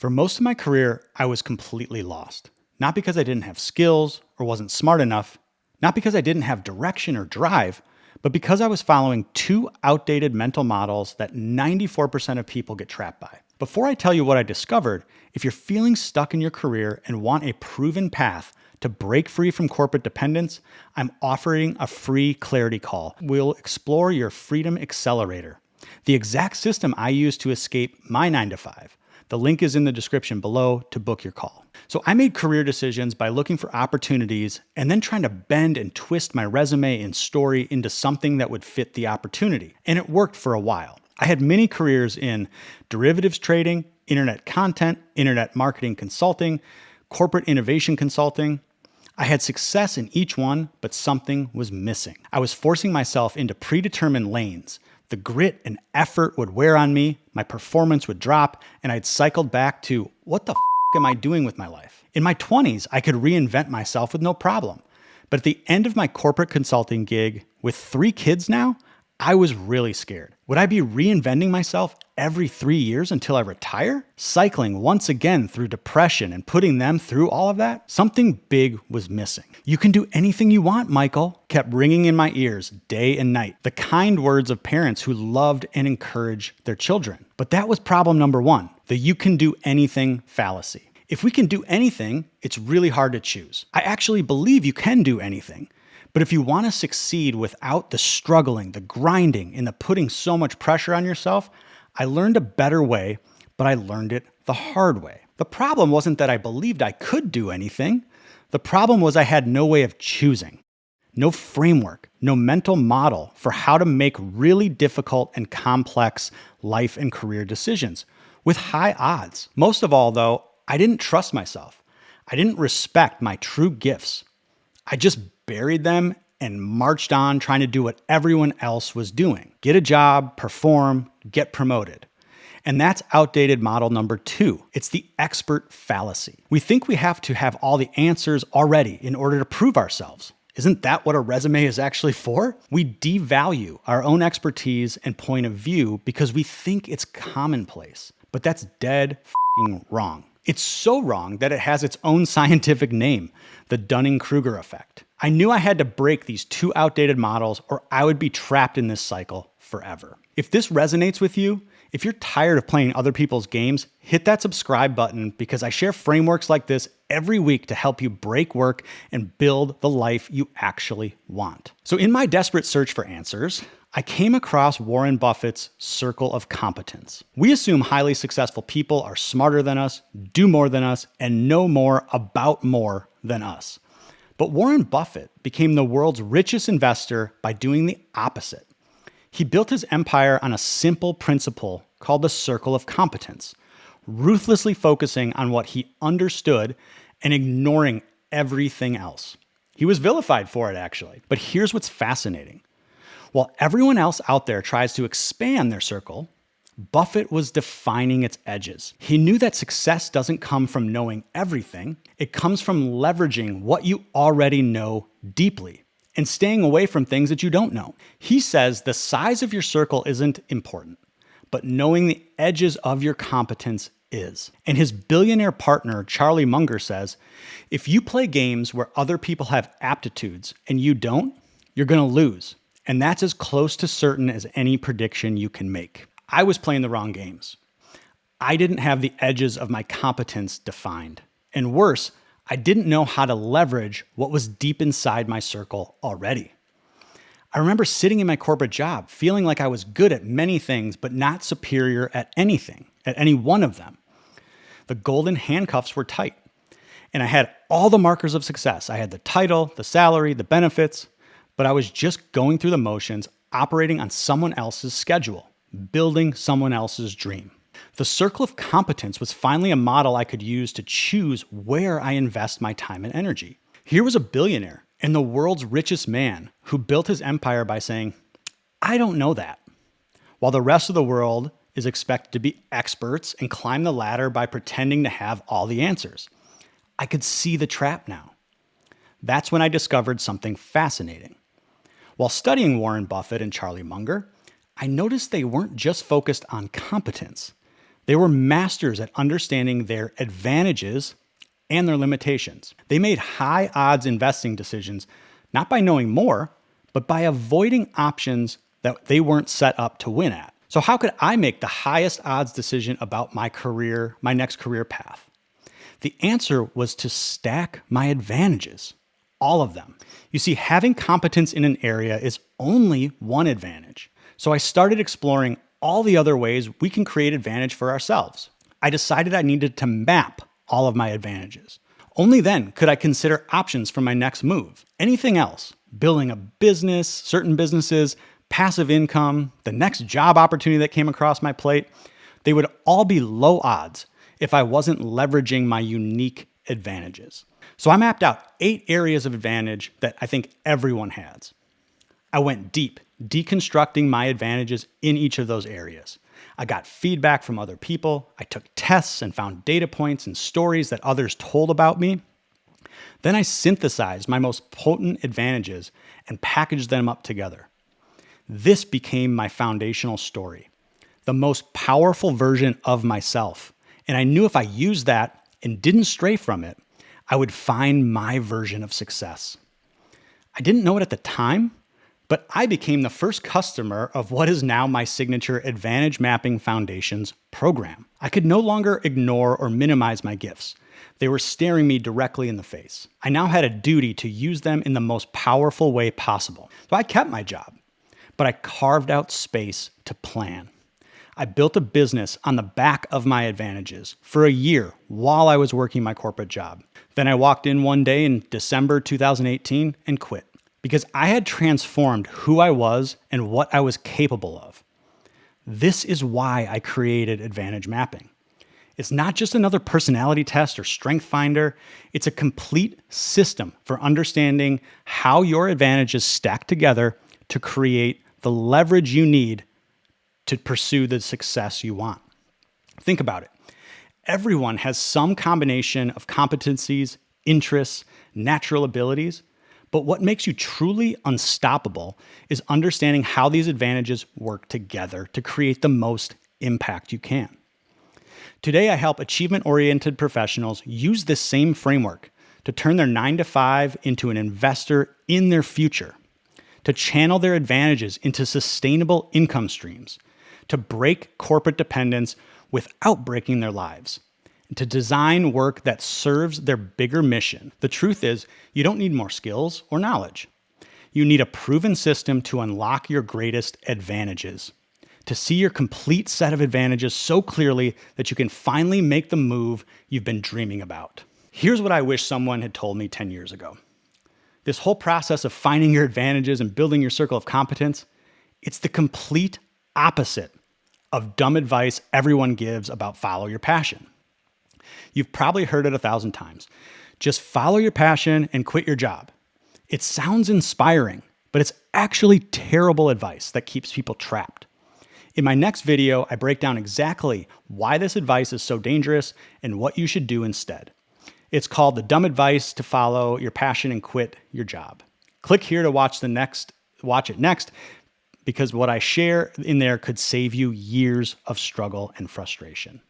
For most of my career, I was completely lost. Not because I didn't have skills or wasn't smart enough, not because I didn't have direction or drive, but because I was following two outdated mental models that 94% of people get trapped by. Before I tell you what I discovered, if you're feeling stuck in your career and want a proven path to break free from corporate dependence, I'm offering a free clarity call. We'll explore your Freedom Accelerator, the exact system I use to escape my 9 to 5. The link is in the description below to book your call. So I made career decisions by looking for opportunities and then trying to bend and twist my resume and story into something that would fit the opportunity. And it worked for a while. I had many careers in derivatives trading, internet content, internet marketing consulting, corporate innovation consulting. I had success in each one, but something was missing. I was forcing myself into predetermined lanes. The grit and effort would wear on me, my performance would drop, and I'd cycled back to, what the am I doing with my life? In my 20s, I could reinvent myself with no problem. But at the end of my corporate consulting gig, with 3 kids now, I was really scared. Would I be reinventing myself every 3 years until I retire? Cycling once again through depression and putting them through all of that? Something big was missing. "You can do anything you want, Michael," kept ringing in my ears day and night. The kind words of parents who loved and encouraged their children. But that was problem number 1, the "you can do anything" fallacy. If we can do anything, it's really hard to choose. I actually believe you can do anything. But if you want to succeed without the struggling, the grinding, and the putting so much pressure on yourself, I learned a better way, but I learned it the hard way. The problem wasn't that I believed I could do anything. The problem was I had no way of choosing. No framework, no mental model for how to make really difficult and complex life and career decisions with high odds. Most of all, though, I didn't trust myself. I didn't respect my true gifts. I just buried them and marched on trying to do what everyone else was doing. Get a job, perform, get promoted. And that's outdated model number 2. It's the expert fallacy. We think we have to have all the answers already in order to prove ourselves. Isn't that what a resume is actually for? We devalue our own expertise and point of view because we think it's commonplace. But that's dead f***ing wrong. It's so wrong that it has its own scientific name, the Dunning-Kruger effect. I knew I had to break these 2 outdated models or I would be trapped in this cycle forever. If this resonates with you, if you're tired of playing other people's games, hit that subscribe button because I share frameworks like this every week to help you break work and build the life you actually want. So in my desperate search for answers, I came across Warren Buffett's circle of competence. We assume highly successful people are smarter than us, do more than us, and know more about more than us. But Warren Buffett became the world's richest investor by doing the opposite. He built his empire on a simple principle called the circle of competence, ruthlessly focusing on what he understood and ignoring everything else. He was vilified for it, actually. But here's what's fascinating. While everyone else out there tries to expand their circle, Buffett was defining its edges. He knew that success doesn't come from knowing everything. It comes from leveraging what you already know deeply and staying away from things that you don't know. He says the size of your circle isn't important, but knowing the edges of your competence is. And his billionaire partner, Charlie Munger, says, if you play games where other people have aptitudes and you don't, you're going to lose. And that's as close to certain as any prediction you can make. I was playing the wrong games. I didn't have the edges of my competence defined. And worse, I didn't know how to leverage what was deep inside my circle already. I remember sitting in my corporate job, feeling like I was good at many things, but not superior at anything, at any one of them. The golden handcuffs were tight. And I had all the markers of success. I had the title, the salary, the benefits, but I was just going through the motions, operating on someone else's schedule, building someone else's dream. The circle of competence was finally a model I could use to choose where I invest my time and energy. Here was a billionaire and the world's richest man who built his empire by saying, I don't know that. While the rest of the world is expected to be experts and climb the ladder by pretending to have all the answers. I could see the trap now. That's when I discovered something fascinating. While studying Warren Buffett and Charlie Munger, I noticed they weren't just focused on competence. They were masters at understanding their advantages and their limitations. They made high odds investing decisions, not by knowing more, but by avoiding options that they weren't set up to win at. So how could I make the highest odds decision about my career, my next career path? The answer was to stack my advantages, all of them. You see, having competence in an area is only one advantage. So I started exploring all the other ways we can create advantage for ourselves. I decided I needed to map all of my advantages. Only then could I consider options for my next move. Anything else, building a business, certain businesses, passive income, the next job opportunity that came across my plate, they would all be low odds if I wasn't leveraging my unique advantages. So I mapped out 8 areas of advantage that I think everyone has. I went deep, deconstructing my advantages in each of those areas. I got feedback from other people. I took tests and found data points and stories that others told about me. Then I synthesized my most potent advantages and packaged them up together. This became my foundational story, the most powerful version of myself. And I knew if I used that and didn't stray from it, I would find my version of success. I didn't know it at the time, but I became the first customer of what is now my signature Advantage Mapping Foundations program. I could no longer ignore or minimize my gifts. They were staring me directly in the face. I now had a duty to use them in the most powerful way possible. So I kept my job, but I carved out space to plan. I built a business on the back of my advantages for a year while I was working my corporate job. Then I walked in one day in December 2018 and quit because I had transformed who I was and what I was capable of. This is why I created Advantage Mapping. It's not just another personality test or strength finder. It's a complete system for understanding how your advantages stack together to create the leverage you need to pursue the success you want. Think about it. Everyone has some combination of competencies, interests, natural abilities, but what makes you truly unstoppable is understanding how these advantages work together to create the most impact you can. Today, I help achievement-oriented professionals use this same framework to turn their 9-to-5 into an investor in their future, to channel their advantages into sustainable income streams, to break corporate dependence without breaking their lives, and to design work that serves their bigger mission. The truth is, you don't need more skills or knowledge. You need a proven system to unlock your greatest advantages, to see your complete set of advantages so clearly that you can finally make the move you've been dreaming about. Here's what I wish someone had told me 10 years ago. This whole process of finding your advantages and building your circle of competence, it's the complete opposite of dumb advice everyone gives about follow your passion. You've probably heard it 1,000 times. Just follow your passion and quit your job. It sounds inspiring, but it's actually terrible advice that keeps people trapped. In my next video, I break down exactly why this advice is so dangerous and what you should do instead. It's called The Dumb Advice to Follow Your Passion and Quit Your Job. Click here to watch it next, because what I share in there could save you years of struggle and frustration.